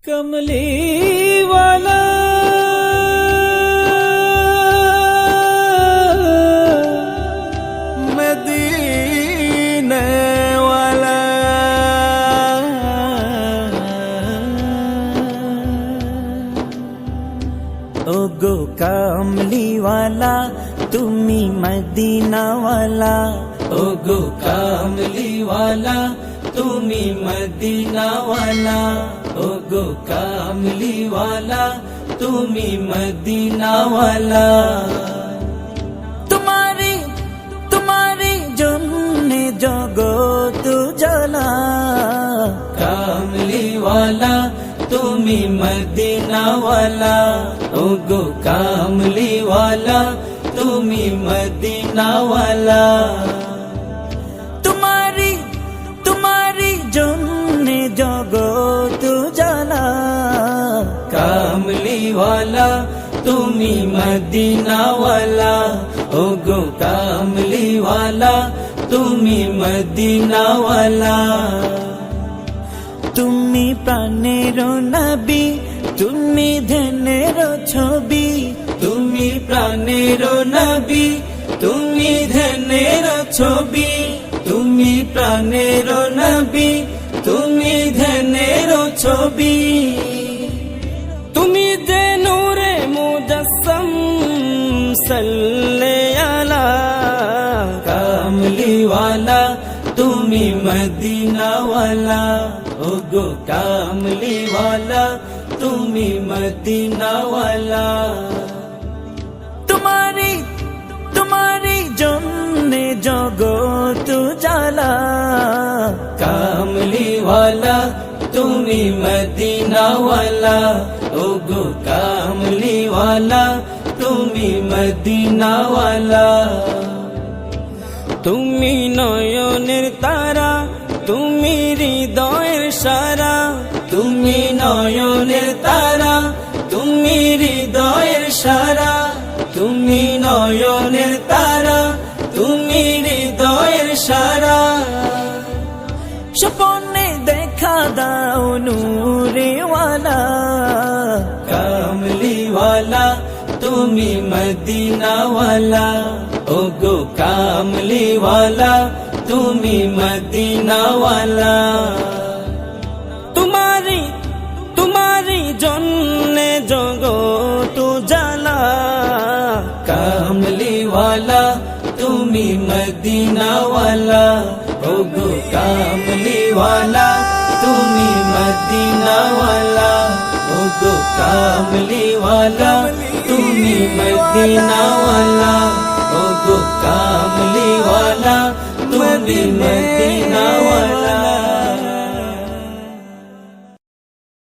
कमली वाला मदीने वाला ओगो कमली वाला तुम्ही मदीना वाला ओगो कमली वाला तुम्ही मदीना वाला ओगो कमली वाला तुम्ही मदीना वाला तुम्हारी तुम्हारी जन्ने जगत जना कमली वाला तुम्ही मदीना वाला ओगो कमली वाला तुम्ही मदीना वाला तुम्हारी तुम्हारी जन्ने जगत जना कमली वाला तुम्ही मदीना वाला ओगो कमली वाला तुम्ही मदीना वाला তুমি প্রাণের নবী তুমি ধ্যানের ছবি তুমি প্রাণের নবী তুমি ধ্যানের ছবি তুমি প্রাণের নবী তুমি ধ্যানের ছবি তুমি যে নূরে মুজাসসাম সাল্লে আলা কামলি ওয়ালা তুমি মদিনা ওয়ালা ओगो कामली वाला तुम्ही मदीना वाला तुम्हारी तुम्हारी जन्ने जगत जाला कामली वाला तुम्ही मदीना वाला ओगो कामली वाला तुम्ही मदीना वाला তুমি নয়নের তারা তুমি হৃদয়ের সারা তুমি নয়নের তারা তুমি হৃদয়ের সারা তুমি নয়নের তারা তুমি হৃদয়ের সারা স্বপ্নে দেখা দাও নূরে ওয়ালা কামলি ওয়ালা তুমি মদিনা ওয়ালা ओगो कामली वाला तुम्ही मदीना वाला तुम्हारी तुम्हारी जन्ने जगत जाला कामली वाला तुम्ही मदीना वाला ओगो कामली वाला तुम्ही मदीना वाला ओगो कामली वाला तुम्ही मदीना वाला ओगो कामली वाला तुम्ही